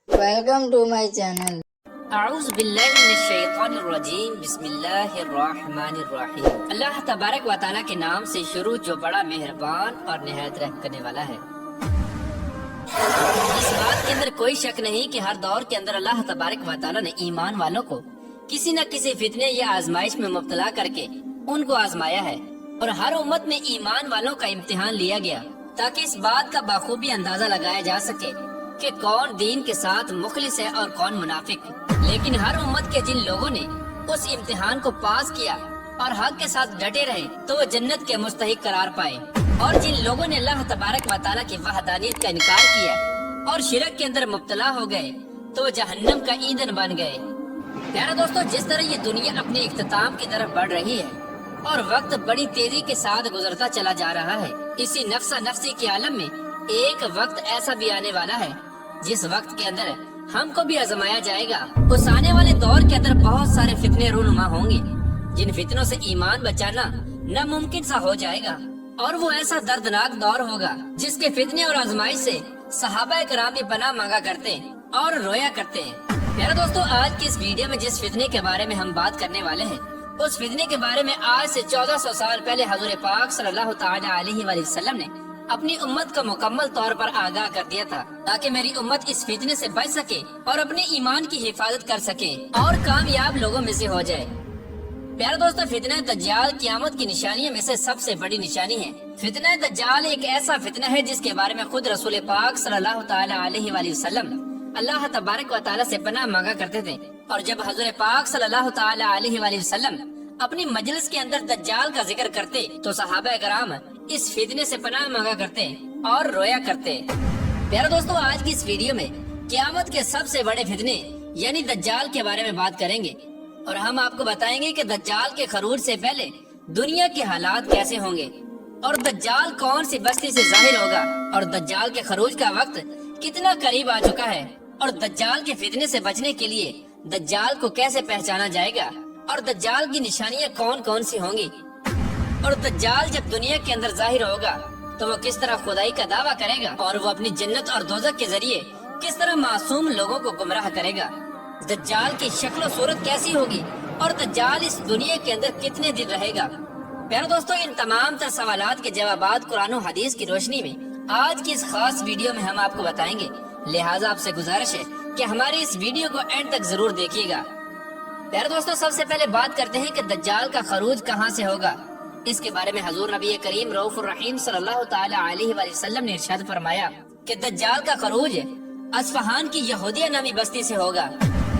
Welcome to my channel. اعوذ باللہ من الشیطان الرجیم بسم اللہ الرحمن الرحیم۔ اللہ تبارک و تعالیٰ کے نام سے شروع جو بڑا مہربان اور نہایت رحم کرنے والا ہے۔ اس بات کے اندر کوئی شک نہیں کہ ہر دور کے اندر اللہ تبارک و تعالیٰ نے ایمان والوں کو کسی نہ کسی فتنے یا آزمائش میں مبتلا کر کے ان کو آزمایا ہے، اور ہر امت میں ایمان والوں کا امتحان لیا گیا تاکہ اس بات کا بخوبی اندازہ لگایا جا سکے کہ کون دین کے ساتھ مخلص ہے اور کون منافق۔ لیکن ہر امت کے جن لوگوں نے اس امتحان کو پاس کیا اور حق کے ساتھ ڈٹے رہے تو وہ جنت کے مستحق قرار پائے، اور جن لوگوں نے اللہ تبارک و تعالیٰ کی وحدانیت کا انکار کیا اور شرک کے اندر مبتلا ہو گئے تو وہ جہنم کا ایندھن بن گئے۔ پیارے دوستو، جس طرح یہ دنیا اپنے اختتام کی طرف بڑھ رہی ہے اور وقت بڑی تیزی کے ساتھ گزرتا چلا جا رہا ہے، اسی نفسا نفسی کے عالم میں ایک وقت ایسا بھی آنے والا ہے جس وقت کے اندر ہم کو بھی آزمایا جائے گا۔ اس آنے والے دور کے اندر بہت سارے فتنے رونما ہوں گے جن فتنوں سے ایمان بچانا ناممکن سا ہو جائے گا، اور وہ ایسا دردناک دور ہوگا جس کے فتنے اور آزمائش سے صحابہ کرام بھی پناہ مانگا کرتے اور رویا کرتے ہیں۔ پیارے دوستو، آج کی اس ویڈیو میں جس فتنے کے بارے میں ہم بات کرنے والے ہیں اس فتنے کے بارے میں آج سے 1400 سال پہلے حضور پاک صلی اللہ تعالی علیہ وآلہ وسلم نے اپنی امت کو مکمل طور پر آگاہ کر دیا تھا تاکہ میری امت اس فتنے سے بچ سکے اور اپنے ایمان کی حفاظت کر سکے اور کامیاب لوگوں میں سے ہو جائے۔ پیارے دوستو، فتنہ دجال قیامت کی نشانیوں میں سے سب سے بڑی نشانی ہے۔ فتنہ دجال ایک ایسا فتنہ ہے جس کے بارے میں خود رسول پاک صلی اللہ تعالی علیہ وآلہ وسلم اللہ تبارک و تعالیٰ سے پناہ مانگا کرتے تھے، اور جب حضور پاک صلی اللہ تعالی علیہ وآلہ وسلم اپنی مجلس کے اندر دجال کا ذکر کرتے تو صحابہ کرام اس فتنے سے پناہ مانگا کرتے اور رویا کرتے۔ پیارے دوستو، آج کی اس ویڈیو میں قیامت کے سب سے بڑے فتنے یعنی دجال کے بارے میں بات کریں گے، اور ہم آپ کو بتائیں گے کہ دجال کے خروج سے پہلے دنیا کے حالات کیسے ہوں گے، اور دجال کون سی بستی سے ظاہر ہوگا، اور دجال کے خروج کا وقت کتنا قریب آ چکا ہے، اور دجال کے فتنے سے بچنے کے لیے دجال کو کیسے پہچانا جائے گا، اور دجال کی نشانیاں کون کون سی ہوں گی، اور دجال جب دنیا کے اندر ظاہر ہوگا تو وہ کس طرح خدائی کا دعویٰ کرے گا، اور وہ اپنی جنت اور دوزخ کے ذریعے کس طرح معصوم لوگوں کو گمراہ کرے گا، دجال کی شکل و صورت کیسی ہوگی، اور دجال اس دنیا کے اندر کتنے دن رہے گا۔ پیارے دوستو، ان تمام تر سوالات کے جوابات قرآن و حدیث کی روشنی میں آج کی اس خاص ویڈیو میں ہم آپ کو بتائیں گے، لہٰذا آپ سے گزارش ہے کہ ہماری اس ویڈیو کو اینڈ تک ضرور دیکھیے گا۔ پیارے دوستو، سب سے پہلے بات کرتے ہیں کہ دجال کا خروج کہاں سے ہوگا۔ اس کے بارے میں حضور نبی کریم رؤوف الرحیم صلی اللہ تعالی علیہ وآلہ وسلم نے ارشاد فرمایا کہ دجال کا خروج اصفہان کی یہودیہ نامی بستی سے ہوگا،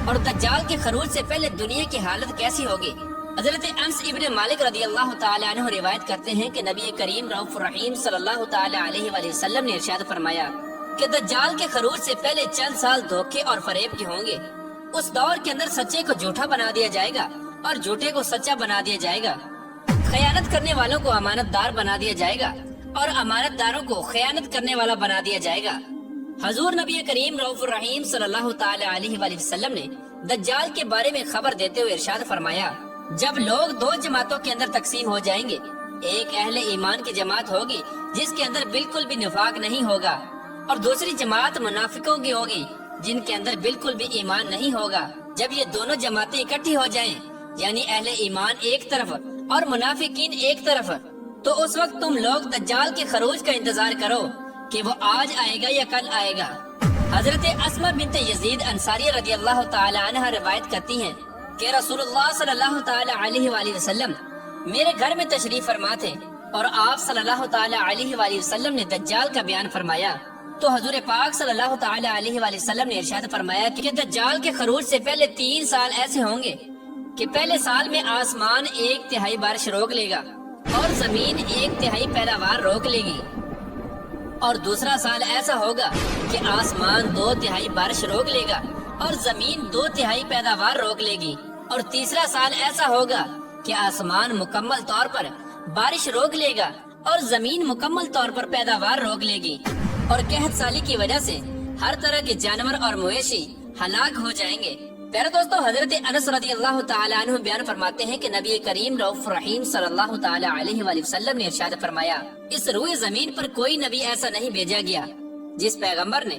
اور دجال کے خروج سے پہلے دنیا کی حالت کیسی ہوگی۔ حضرت انس ابن مالک رضی اللہ تعالی عنہ روایت کرتے ہیں کہ نبی کریم رؤوف الرحیم صلی اللہ تعالی علیہ وآلہ وسلم نے ارشاد فرمایا کہ دجال کے خروج سے پہلے چند سال دھوکے اور فریب کے ہوں گے۔ اس دور کے اندر سچے کو جھوٹا بنا دیا جائے گا اور جھوٹے کو سچا بنا دیا جائے گا، خیانت کرنے والوں کو امانت دار بنا دیا جائے گا اور امانت داروں کو خیانت کرنے والا بنا دیا جائے گا۔ حضور نبی کریم رؤوف الرحیم صلی اللہ تعالی علیہ وآلہ وسلم نے دجال کے بارے میں خبر دیتے ہوئے ارشاد فرمایا، جب لوگ دو جماعتوں کے اندر تقسیم ہو جائیں گے، ایک اہل ایمان کی جماعت ہوگی جس کے اندر بالکل بھی نفاق نہیں ہوگا، اور دوسری جماعت منافقوں کی ہوگی جن کے اندر بالکل بھی ایمان نہیں ہوگا۔ جب یہ دونوں جماعتیں اکٹھی ہو جائیں، یعنی اہل ایمان ایک طرف اور منافقین ایک طرف، تو اس وقت تم لوگ دجال کے خروج کا انتظار کرو کہ وہ آج آئے گا یا کل آئے گا۔ حضرت اسماء بنت یزید انصاریہ رضی اللہ تعالی عنہ روایت کرتی ہیں کہ رسول اللہ صلی اللہ تعالی علیہ وآلہ وسلم میرے گھر میں تشریف فرما تھے، اور آپ صلی اللہ تعالی علیہ وآلہ وسلم نے دجال کا بیان فرمایا، تو حضور پاک صلی اللہ تعالی علیہ وآلہ وسلم نے ارشاد فرمایا کہ دجال کے خروج سے پہلے 3 سال ایسے ہوں گے کہ پہلے سال میں آسمان 1/3 بارش روک لے گا اور زمین 1/3 پیداوار روک لے گی، اور دوسرا سال ایسا ہوگا کہ آسمان 2/3 بارش روک لے گا اور زمین 2/3 پیداوار روک لے گی، اور تیسرا سال ایسا ہوگا کہ آسمان مکمل طور پر بارش روک لے گا اور زمین مکمل طور پر پیداوار روک لے گی، اور قحط سالی کی وجہ سے ہر طرح کے جانور اور مویشی ہلاک ہو جائیں گے۔ پیارے دوستو، حضرت انس رضی اللہ تعالی عنہ بیان فرماتے ہیں کہ نبی کریم رؤوف الرحیم صلی اللہ تعالی علیہ وآلہ وسلم نے ارشاد فرمایا، اس روئے زمین پر کوئی نبی ایسا نہیں بھیجا گیا جس پیغمبر نے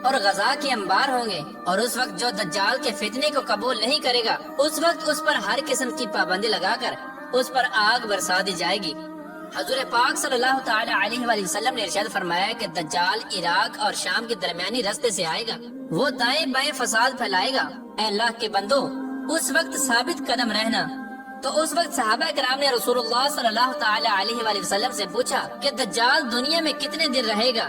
اور غذا کے انبار ہوں گے، اور اس وقت جو دجال کے فتنے کو قبول نہیں کرے گا اس وقت اس پر ہر قسم کی پابندی لگا کر اس پر آگ برسا دی جائے گی۔ حضور پاک صلی اللہ تعالی علیہ وآلہ وسلم نے ارشاد فرمایا کہ دجال عراق اور شام کے درمیانی راستے سے آئے گا، وہ دائیں بائیں فساد پھیلائے گا۔ اے اللہ کے بندو، اس وقت ثابت قدم رہنا۔ تو اس وقت صحابہ کرام نے رسول اللہ صلی اللہ تعالی علیہ وآلہ وسلم سے پوچھا کہ دجال دنیا میں کتنے دن رہے گا؟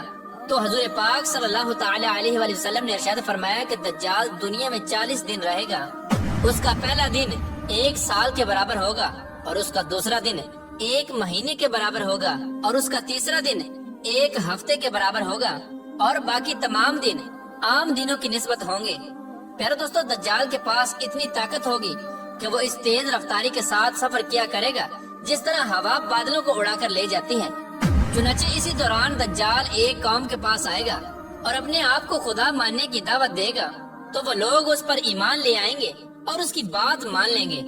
تو حضور پاک صلی اللہ تعالی علیہ وآلہ وسلم نے ارشاد فرمایا کہ دجال دنیا میں 40 دن رہے گا۔ اس کا پہلا دن 1 سال کے برابر ہوگا، اور اس کا دوسرا دن 1 مہینے کے برابر ہوگا، اور اس کا تیسرا دن 1 ہفتے کے برابر ہوگا، اور باقی تمام دن عام دنوں کی نسبت ہوں گے۔ پیارے دوستو، دجال کے پاس اتنی طاقت ہوگی کہ وہ اس تیز رفتاری کے ساتھ سفر کیا کرے گا جس طرح ہوا بادلوں کو اڑا کر لے جاتی ہے۔ چنانچہ اسی دوران دجال ایک قوم کے پاس آئے گا اور اپنے آپ کو خدا ماننے کی دعوت دے گا، تو وہ لوگ اس پر ایمان لے آئیں گے اور اس کی بات مان لیں گے۔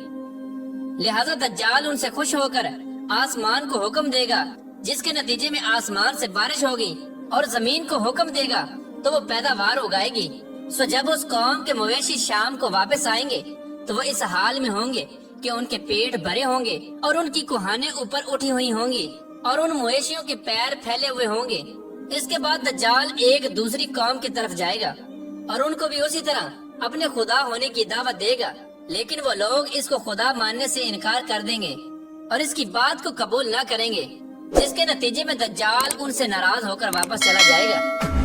لہذا دجال ان سے خوش ہو کر آسمان کو حکم دے گا، جس کے نتیجے میں آسمان سے بارش ہوگی، اور زمین کو حکم دے گا تو وہ پیداوار اگائے گی۔ سو جب اس قوم کے مویشی شام کو واپس آئیں گے تو وہ اس حال میں ہوں گے کہ ان کے پیٹ بھرے ہوں گے، اور ان کی کوہانیں اوپر اٹھی ہوئی ہوں گی، اور ان مویشیوں کے پیر پھیلے ہوئے ہوں گے۔ اس کے بعد دجال ایک دوسری قوم کی طرف جائے گا اور ان کو بھی اسی طرح اپنے خدا ہونے کی دعوت دے گا، لیکن وہ لوگ اس کو خدا ماننے سے انکار کر دیں گے اور اس کی بات کو قبول نہ کریں گے، جس کے نتیجے میں دجال ان سے ناراض ہو کر واپس چلا جائے گا،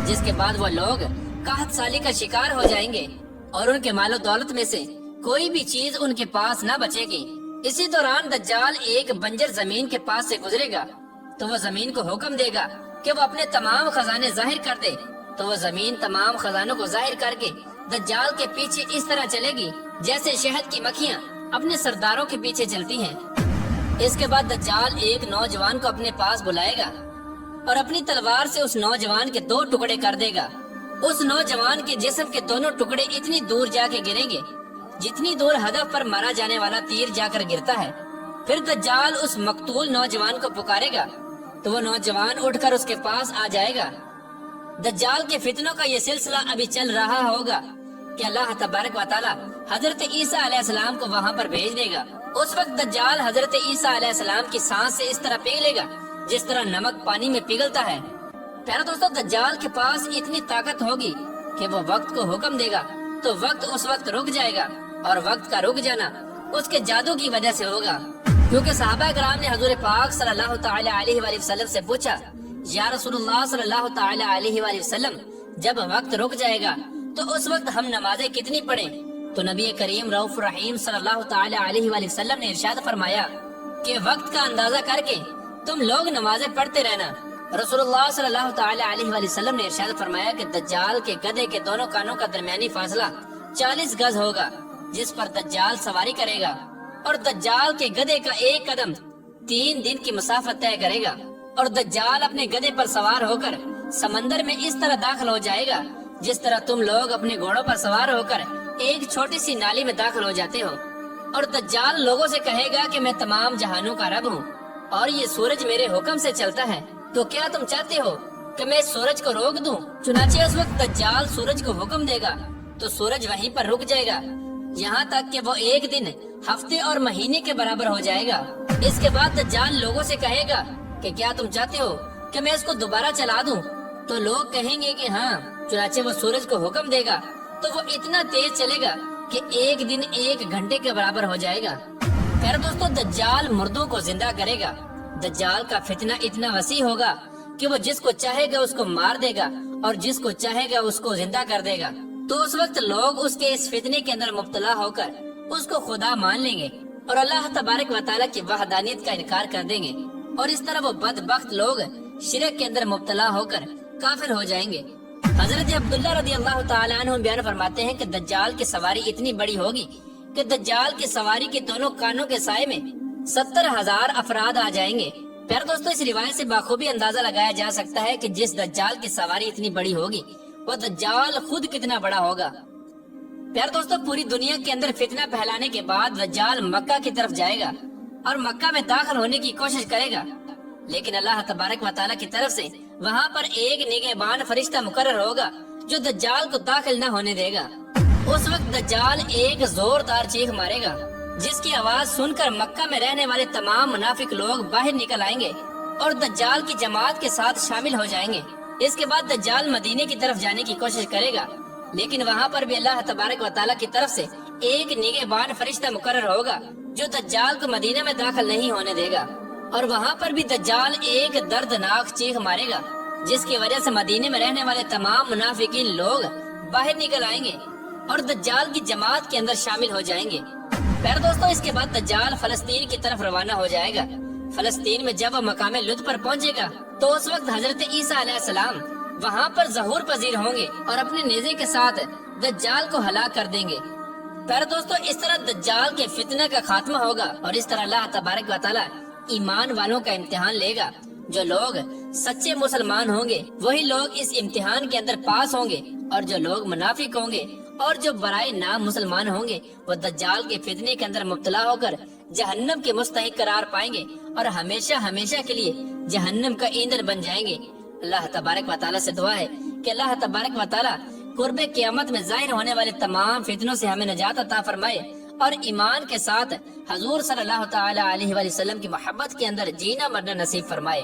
جس کے بعد وہ لوگ قحط سالی کا شکار ہو جائیں گے اور ان کے مال و دولت میں سے کوئی بھی چیز ان کے پاس نہ بچے گی۔ اسی دوران دجال ایک بنجر زمین کے پاس سے گزرے گا، تو وہ زمین کو حکم دے گا کہ وہ اپنے تمام خزانے ظاہر کر دے، تو وہ زمین تمام خزانوں کو ظاہر کر کے دجال کے پیچھے اس طرح چلے گی جیسے شہد کی مکھیاں اپنے سرداروں کے پیچھے چلتی ہیں۔ اس کے بعد دجال ایک نوجوان کو اپنے پاس بلائے گا اور اپنی تلوار سے اس نوجوان کے 2 ٹکڑے کر دے گا۔ اس نوجوان کے جسم کے دونوں ٹکڑے اتنی دور جا کے گریں گے جتنی دور ہدف پر مارا جانے والا تیر جا کر گرتا ہے۔ پھر دجال اس مقتول نوجوان کو پکارے گا تو وہ نوجوان اٹھ کر اس کے پاس آ جائے گا۔ دجال کے فتنوں کا یہ سلسلہ ابھی چل رہا ہوگا کہ اللہ تبارک و تعالی حضرت عیسیٰ علیہ السلام کو وہاں پر بھیج دے گا۔ اس وقت دجال حضرت عیسیٰ علیہ السلام کی سانس سے اس طرح پگھلے گا جس طرح نمک پانی میں پگھلتا ہے۔ پیارا دوستو، دجال کے پاس اتنی طاقت ہوگی کہ وہ وقت کو حکم دے گا تو وقت اس وقت رک جائے گا، اور وقت کا رک جانا اس کے جادو کی وجہ سے ہوگا، کیونکہ صحابہ کرام نے حضور پاک صلی اللہ تعالی علیہ وآلہ وسلم سے پوچھا، یا رسول اللہ صلی اللہ تعالی علیہ وآلہ وسلم، جب وقت رک جائے گا تو اس وقت ہم نمازیں کتنی پڑھیں؟ تو نبی کریم رؤوف رحیم صلی اللہ تعالی علیہ وآلہ وسلم نے ارشاد فرمایا کہ وقت کا اندازہ کر کے تم لوگ نمازیں پڑھتے رہنا۔ رسول اللہ صلی اللہ تعالی علیہ وآلہ وسلم نے ارشاد فرمایا کہ دجال کے گدھے کے دونوں کانوں کا درمیانی فاصلہ 40 گز ہوگا، جس پر دجال سواری کرے گا، اور دجال کے گدھے کا ایک قدم 3 دن کی مسافت طے کرے گا، اور دجال اپنے گدھے پر سوار ہو کر سمندر میں اس طرح داخل ہو جائے گا جس طرح تم لوگ اپنے گھوڑوں پر سوار ہو کر ایک چھوٹی سی نالی میں داخل ہو جاتے ہو۔ اور دجال لوگوں سے کہے گا کہ میں تمام جہانوں کا رب ہوں اور یہ سورج میرے حکم سے چلتا ہے، تو کیا تم چاہتے ہو کہ میں اس سورج کو روک دوں؟ چنانچہ اس وقت دجال سورج کو حکم دے گا تو سورج وہیں پر رک جائے گا، یہاں تک کہ وہ ایک دن، ہفتے اور مہینے کے برابر ہو جائے گا۔ اس کے بعد دجال لوگوں سے کہے گا کہ کیا تم چاہتے ہو کہ میں اس کو دوبارہ چلا دوں؟ تو لوگ کہیں گے کہ ہاں۔ چنانچہ وہ سورج کو حکم دے گا تو وہ اتنا تیز چلے گا کہ ایک دن 1 گھنٹے کے برابر ہو جائے گا۔ پھر دوستو، دجال مردوں کو زندہ کرے گا۔ دجال کا فتنہ اتنا وسیع ہوگا کہ وہ جس کو چاہے گا اس کو مار دے گا اور جس کو چاہے گا اس کو زندہ کر دے گا۔ تو اس وقت لوگ اس کے اس فتنے کے اندر مبتلا ہو کر اس کو خدا مان لیں گے اور اللہ تبارک و تعالیٰ کی وحدانیت کا انکار کر دیں گے، اور اس طرح وہ بدبخت لوگ شرک کے اندر مبتلا ہو کر کافر ہو جائیں گے۔ حضرت عبداللہ رضی اللہ تعالیٰ عنہ بیان فرماتے ہیں کہ دجال کی سواری اتنی بڑی ہوگی کہ دجال کی سواری کے دونوں کانوں کے سائے میں 70,000 افراد آ جائیں گے۔ پھر دوستو، اس روایت سے بخوبی اندازہ لگایا جا سکتا ہے کہ جس دجال کی سواری اتنی بڑی ہوگی وہ دجال خود کتنا بڑا ہوگا۔ پھر دوستو، پوری دنیا کے اندر فتنہ پھیلانے کے بعد دجال مکہ کی طرف جائے گا اور مکہ میں داخل ہونے کی کوشش کرے گا، لیکن اللہ تبارک و تعالیٰ کی طرف سے وہاں پر ایک نگہبان فرشتہ مقرر ہوگا جو دجال کو داخل نہ ہونے دے گا۔ اس وقت دجال ایک زوردار چیخ مارے گا جس کی آواز سن کر مکہ میں رہنے والے تمام منافق لوگ باہر نکل آئیں گے اور دجال کی جماعت کے ساتھ شامل ہو جائیں گے۔ اس کے بعد دجال مدینے کی طرف جانے کی کوشش کرے گا، لیکن وہاں پر بھی اللہ تبارک و تعالیٰ کی طرف سے ایک نگہبان فرشتہ مقرر ہوگا جو دجال کو مدینہ میں داخل نہیں ہونے دے گا، اور وہاں پر بھی دجال ایک دردناک چیخ مارے گا جس کی وجہ سے مدینے میں رہنے والے تمام منافقین لوگ باہر نکل آئیں گے اور دجال کی جماعت کے اندر شامل ہو جائیں گے۔ پھر دوستو اس کے بعد دجال فلسطین کی طرف روانہ ہو جائے گا۔ فلسطین میں جب وہ مقام لط پر پہنچے گا تو اس وقت حضرت عیسیٰ علیہ السلام وہاں پر ظہور پذیر ہوں گے اور اپنے نیزے کے ساتھ دجال کو ہلاک کر دیں گے۔ پھر دوستو اس طرح دجال کے فتنہ کا خاتمہ ہوگا اور اس طرح اللہ تبارک و تعالیٰ ایمان والوں کا امتحان لے گا۔ جو لوگ سچے مسلمان ہوں گے وہی لوگ اس امتحان کے اندر پاس ہوں گے، اور جو لوگ منافق ہوں گے اور جو برائے نام مسلمان ہوں گے وہ دجال کے فتنے کے اندر مبتلا ہو کر جہنم کے مستحق قرار پائیں گے اور ہمیشہ ہمیشہ کے لیے جہنم کا ایندھن بن جائیں گے۔ اللہ تبارک و تعالیٰ سے دعا ہے کہ اللہ تبارک و تعالیٰ قرب قیامت میں ظاہر ہونے والے تمام فتنوں سے ہمیں نجات عطا فرمائے اور ایمان کے ساتھ حضور صلی اللہ تعالی علیہ وآلہ وسلم کی محبت کے اندر جینا مرنا نصیب فرمائے۔